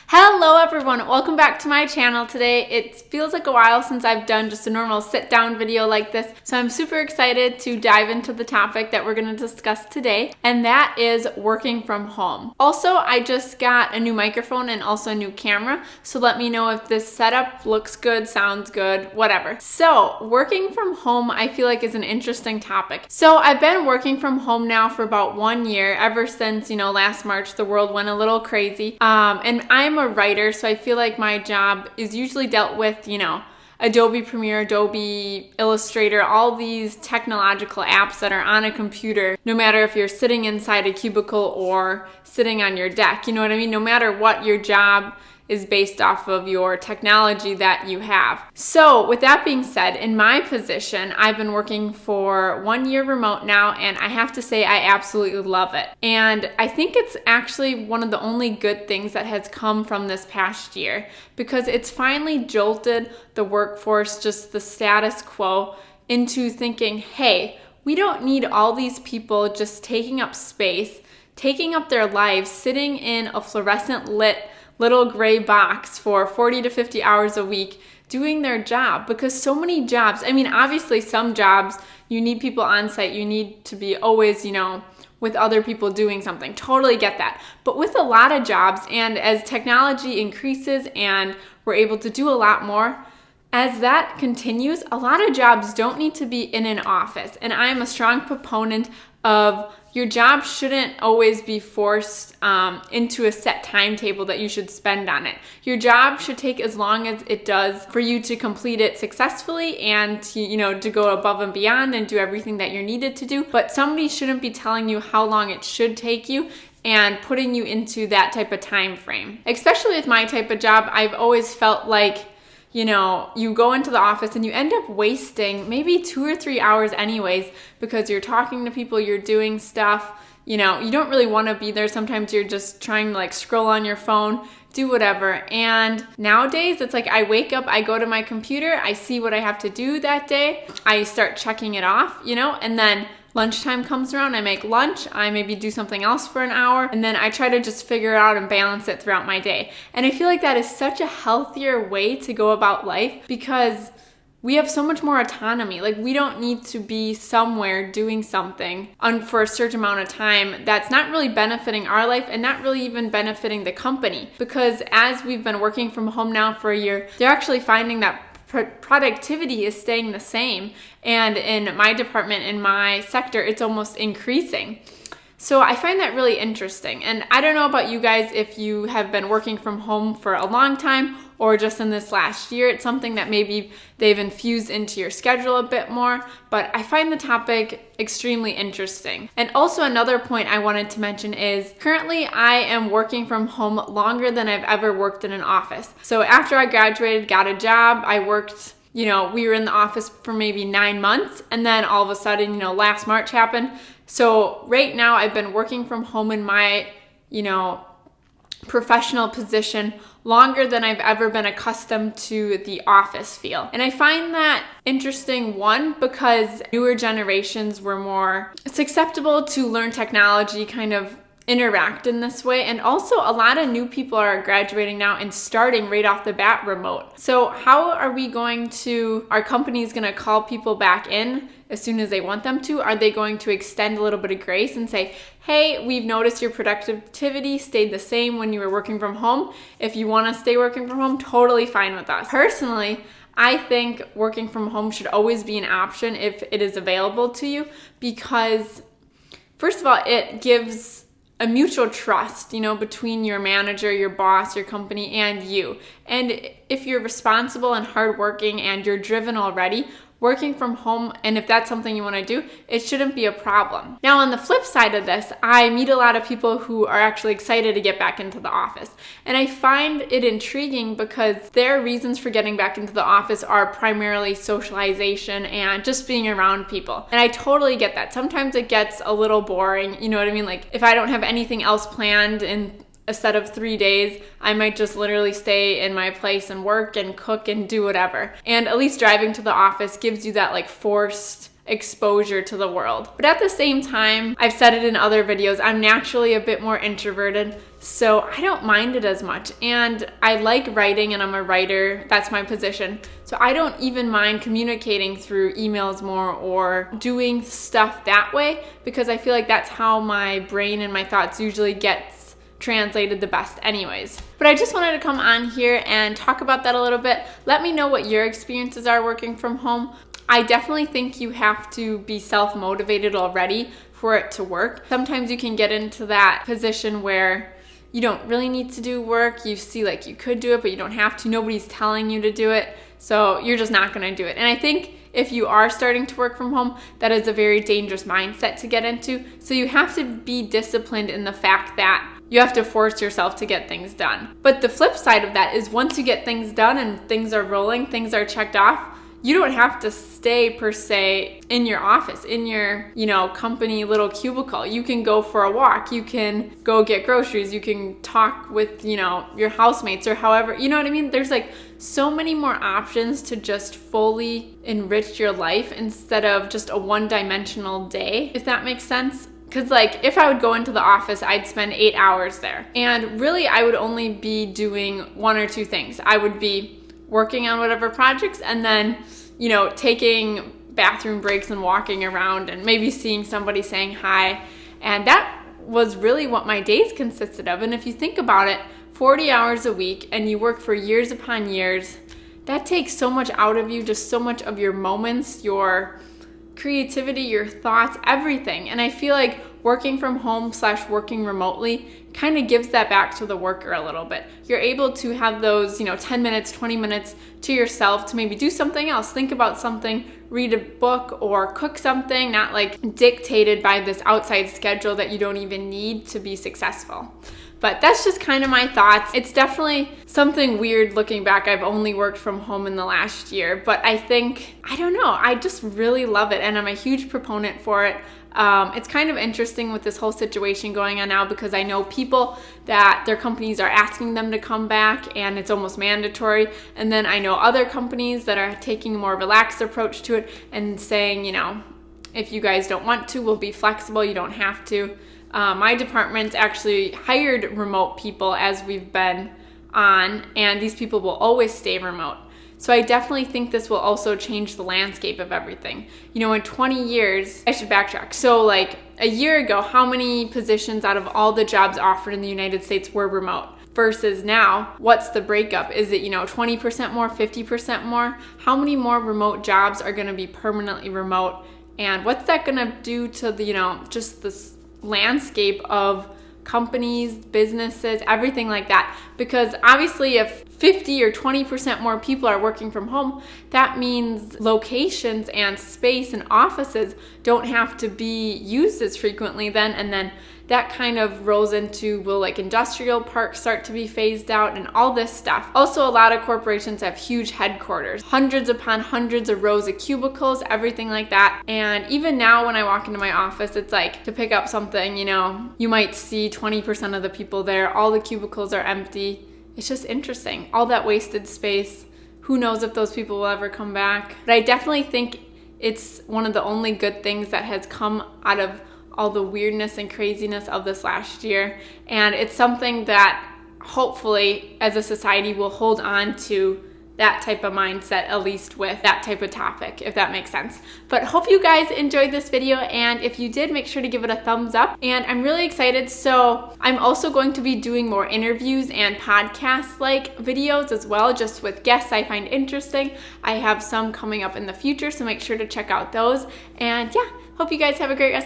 Hello everyone, welcome back to my channel today. It feels like a while since I've done just a normal sit down video like this, so I'm super excited to dive into the topic that we're going to discuss today, and that is working from home. Also, I just got a new microphone and also a new camera, so let me know if this setup looks good, sounds good, whatever. So, working from home I feel like is an interesting topic. So I've been working from home now for about 1 year, ever since, last March the world went a little crazy, and I'm a writer, so I feel like my job is usually dealt with, Adobe Premiere, Adobe Illustrator, all these technological apps that are on a computer, no matter if you're sitting inside a cubicle or sitting on your deck, you know what I mean? No matter what, your job is based off of your technology that you have. So with that being said, in my position, I've been working for 1 year remote now, and I have to say I absolutely love it. And I think it's actually one of the only good things that has come from this past year, because it's finally jolted the workforce, just the status quo, into thinking, hey, we don't need all these people just taking up space, taking up their lives, sitting in a fluorescent lit little gray box for 40 to 50 hours a week doing their job. Because so many jobs, obviously some jobs you need people on site, you need to be always, with other people doing something. Totally get that. But with a lot of jobs, and as technology increases and we're able to do a lot more, as that continues, a lot of jobs don't need to be in an office. And I am a strong proponent of your job shouldn't always be forced into a set timetable that you should spend on it. Your job should take as long as it does for you to complete it successfully and to go above and beyond and do everything that you're needed to do. But somebody shouldn't be telling you how long it should take you and putting you into that type of time frame. Especially with my type of job, I've always felt like you go into the office and you end up wasting maybe 2 or 3 hours anyways, because you're talking to people, you're doing stuff, you don't really want to be there. Sometimes you're just trying to scroll on your phone, do whatever. And nowadays it's like I wake up, I go to my computer, I see what I have to do that day, I start checking it off, and then lunchtime comes around, I make lunch, I maybe do something else for an hour, and then I try to just figure it out and balance it throughout my day. And I feel like that is such a healthier way to go about life, because we have so much more autonomy. We don't need to be somewhere doing something for a certain amount of time that's not really benefiting our life and not really even benefiting the company. Because as we've been working from home now for a year, they're actually finding that productivity is staying the same, and in my department, in my sector, it's almost increasing. So I find that really interesting. And I don't know about you guys if you have been working from home for a long time or just in this last year. It's something that maybe they've infused into your schedule a bit more, but I find the topic extremely interesting. And also another point I wanted to mention is currently I am working from home longer than I've ever worked in an office. So after I graduated, got a job, I worked, we were in the office for maybe 9 months, and then all of a sudden, last March happened. So right now I've been working from home in my, professional position longer than I've ever been accustomed to the office feel. And I find that interesting, one, because newer generations were more susceptible to learn technology, kind of interact in this way, and also a lot of new people are graduating now and starting right off the bat remote. So how are our companies going to call people back in as soon as they want them to? Are they going to extend a little bit of grace and say, hey, we've noticed your productivity stayed the same when you were working from home. If you want to stay working from home, totally fine with us. Personally, I think working from home should always be an option if it is available to you, because first of all, it gives a mutual trust, between your manager, your boss, your company, and you. And if you're responsible and hardworking and you're driven already, working from home, and if that's something you want to do, it shouldn't be a problem. Now, on the flip side of this, I meet a lot of people who are actually excited to get back into the office. And I find it intriguing because their reasons for getting back into the office are primarily socialization and just being around people. And I totally get that. Sometimes it gets a little boring, you know what I mean? If I don't have anything else planned in a set of 3 days, I might just literally stay in my place and work and cook and do whatever. And at least driving to the office gives you that forced exposure to the world. But at the same time, I've said it in other videos, I'm naturally a bit more introverted. So I don't mind it as much. And I like writing, and I'm a writer. That's my position. So I don't even mind communicating through emails more or doing stuff that way, because I feel like that's how my brain and my thoughts usually gets translated the best anyways. But I just wanted to come on here and talk about that a little bit. Let me know what your experiences are working from home. I definitely think you have to be self-motivated already for it to work. Sometimes you can get into that position where you don't really need to do work. You see like you could do it, but you don't have to. Nobody's telling you to do it. So you're just not going to do it. And I think if you are starting to work from home, that is a very dangerous mindset to get into. So you have to be disciplined in the fact that you have to force yourself to get things done. But the flip side of that is once you get things done and things are rolling, things are checked off, you don't have to stay per se in your office, in your, company little cubicle. You can go for a walk. You can go get groceries. You can talk with, your housemates or however, you know what I mean? There's like so many more options to just fully enrich your life instead of just a one-dimensional day, if that makes sense. Because like if I would go into the office, I'd spend 8 hours there. And really I would only be doing one or two things. I would be working on whatever projects and then, taking bathroom breaks and walking around and maybe seeing somebody, saying hi. And that was really what my days consisted of. And if you think about it, 40 hours a week and you work for years upon years, that takes so much out of you, just so much of your moments, your creativity, your thoughts, everything. And I feel like working from home / working remotely kind of gives that back to the worker a little bit. You're able to have those, 10 minutes, 20 minutes to yourself to maybe do something else, think about something, read a book or cook something, not like dictated by this outside schedule that you don't even need to be successful. But that's just kind of my thoughts. It's definitely something weird looking back. I've only worked from home in the last year, but I don't know, I just really love it and I'm a huge proponent for it. It's kind of interesting with this whole situation going on now because I know people that their companies are asking them to come back and it's almost mandatory. And then I know other companies that are taking a more relaxed approach to it and saying, if you guys don't want to, we'll be flexible. You don't have to. My department actually hired remote people as we've been on, and these people will always stay remote. So I definitely think this will also change the landscape of everything. In 20 years, I should backtrack. So like a year ago, how many positions out of all the jobs offered in the United States were remote? Versus now, what's the breakup? Is it, 20% more, 50% more? How many more remote jobs are going to be permanently remote? And what's that going to do to the, just this landscape of companies, businesses, everything like that? Because obviously if 50 or 20% more people are working from home, that means locations and space and offices don't have to be used as frequently then, and then that kind of rolls into, will like industrial parks start to be phased out and all this stuff. Also, a lot of corporations have huge headquarters, hundreds upon hundreds of rows of cubicles, everything like that. And even now when I walk into my office, it's like to pick up something, you might see 20% of the people there, all the cubicles are empty. It's just interesting. All that wasted space. Who knows if those people will ever come back? But I definitely think it's one of the only good things that has come out of all the weirdness and craziness of this last year. And it's something that hopefully as a society will hold on to that type of mindset, at least with that type of topic, if that makes sense. But hope you guys enjoyed this video, and if you did, make sure to give it a thumbs up. And I'm really excited, so I'm also going to be doing more interviews and podcast-like videos as well, just with guests I find interesting. I have some coming up in the future, so make sure to check out those. And yeah, hope you guys have a great rest